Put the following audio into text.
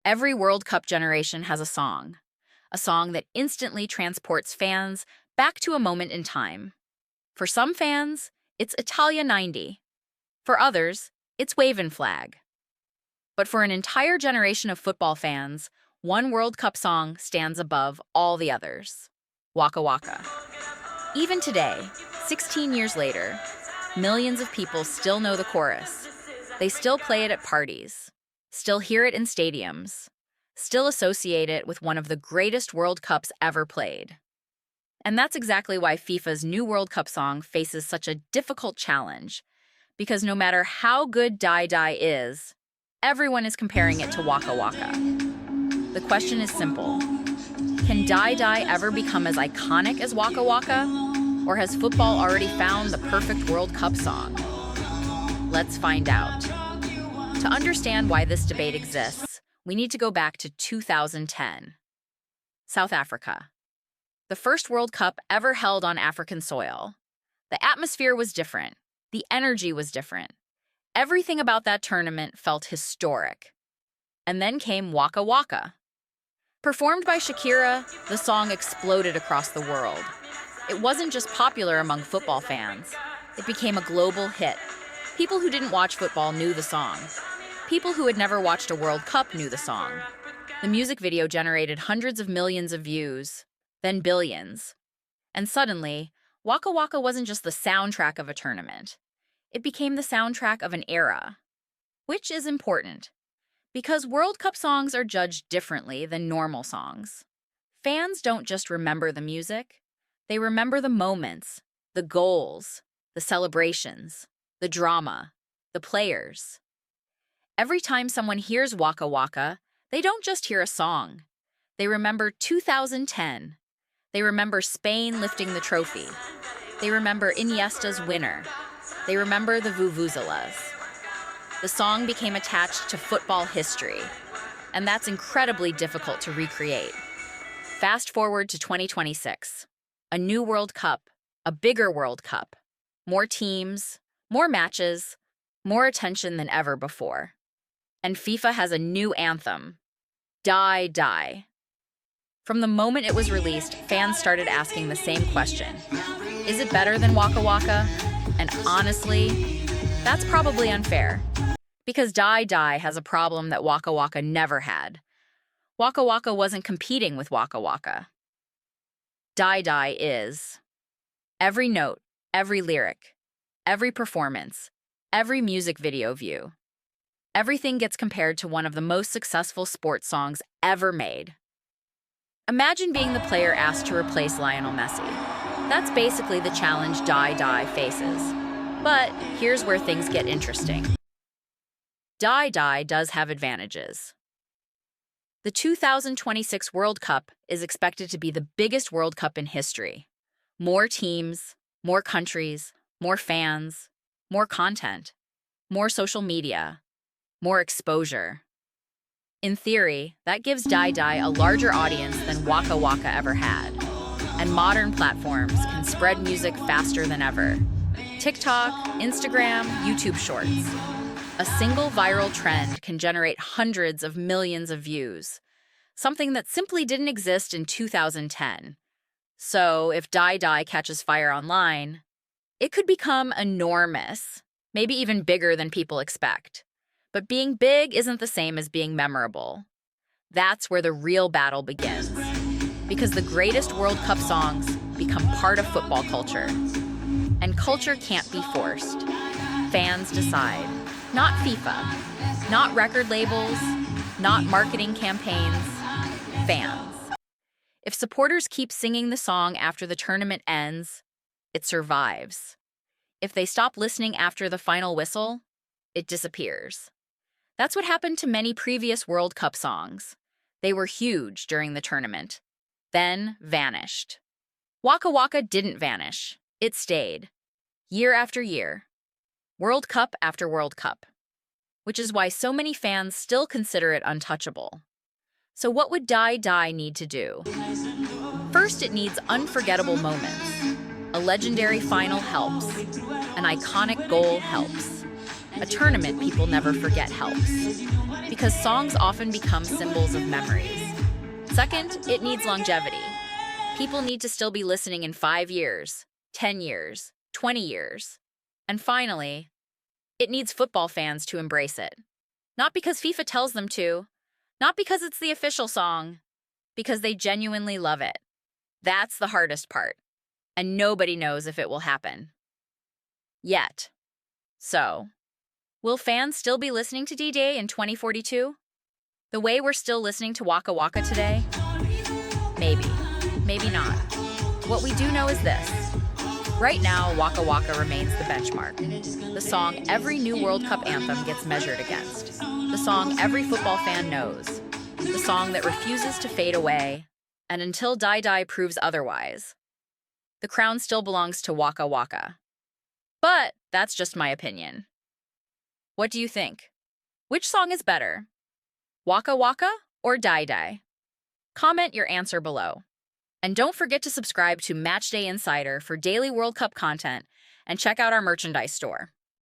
Every World Cup generation has a song that instantly transports fans back to a moment in time. For some fans, it's Italia 90. For others, it's Wavin' Flag. But for an entire generation of football fans, one World Cup song stands above all the others. Waka Waka. Even today, 16 years later, millions of people still know the chorus. They still play it at parties, still hear it in stadiums, still associate it with one of the greatest World Cups ever played. And that's exactly why FIFA's new World Cup song faces such a difficult challenge, because no matter how good Die Die is, everyone is comparing it to Waka Waka. The question is simple. Can Die Die ever become as iconic as Waka Waka? Or has football already found the perfect World Cup song? Let's find out. To understand why this debate exists, we need to go back to 2010. South Africa. The first World Cup ever held on African soil. The atmosphere was different. The energy was different. Everything about that tournament felt historic. And then came Waka Waka. Performed by Shakira, the song exploded across the world. It wasn't just popular among football fans. It became a global hit. People who didn't watch football knew the song. People who had never watched a World Cup knew the song. The music video generated hundreds of millions of views, then billions. And suddenly, Waka Waka wasn't just the soundtrack of a tournament. It became the soundtrack of an era. Which is important, because World Cup songs are judged differently than normal songs. Fans don't just remember the music. They remember the moments, the goals, the celebrations, the drama, the players. Every time someone hears Waka Waka, they don't just hear a song. They remember 2010. They remember Spain lifting the trophy. They remember Iniesta's winner. They remember the vuvuzelas. The song became attached to football history, and that's incredibly difficult to recreate. Fast forward to 2026. A new World Cup, a bigger World Cup. More teams, more matches, more attention than ever before. And FIFA has a new anthem, Die Die. From the moment it was released, fans started asking the same question. Is it better than Waka Waka? And honestly, that's probably unfair. Because Die Die has a problem that Waka Waka never had. Waka Waka wasn't competing with Waka Waka. Die Die is every note, every lyric, every performance, every music video view. Everything gets compared to one of the most successful sports songs ever made. Imagine being the player asked to replace Lionel Messi. That's basically the challenge Die Die faces. But here's where things get interesting. Die Die does have advantages. The 2026 World Cup is expected to be the biggest World Cup in history. More teams, more countries, more fans, more content, more social media, more exposure. In theory, that gives Die Die a larger audience than Waka Waka ever had. And modern platforms can spread music faster than ever. TikTok, Instagram, YouTube Shorts. A single viral trend can generate hundreds of millions of views, something that simply didn't exist in 2010. So if Die Die catches fire online, it could become enormous, maybe even bigger than people expect. But being big isn't the same as being memorable. That's where the real battle begins. Because the greatest World Cup songs become part of football culture. And culture can't be forced. Fans decide. Not FIFA. Not record labels. Not marketing campaigns. Fans. If supporters keep singing the song after the tournament ends, it survives. If they stop listening after the final whistle, it disappears. That's what happened to many previous World Cup songs. They were huge during the tournament, then vanished. Waka Waka didn't vanish. It stayed. Year after year. World Cup after World Cup. Which is why so many fans still consider it untouchable. So what would Die Die need to do? First, it needs unforgettable moments. A legendary final helps. An iconic goal helps. A tournament people never forget helps. because songs often become symbols of memories. Second, it needs longevity. People need to still be listening in 5 years, 10 years, 20 years. And finally, it needs football fans to embrace it. Not because FIFA tells them to, not because it's the official song, because they genuinely love it. That's the hardest part, and nobody knows if it will happen. Yet. So, will fans still be listening to D-Day in 2042? The way we're still listening to Waka Waka today? Maybe. Maybe not. What we do know is this. Right now, Waka Waka remains the benchmark. The song every new World Cup anthem gets measured against. The song every football fan knows. The song that refuses to fade away. And until Die proves otherwise, the crown still belongs to Waka Waka. But that's just my opinion. What do you think? Which song is better? Waka Waka or Die? Comment your answer below. And don't forget to subscribe to Matchday Insider for daily World Cup content and check out our merchandise store.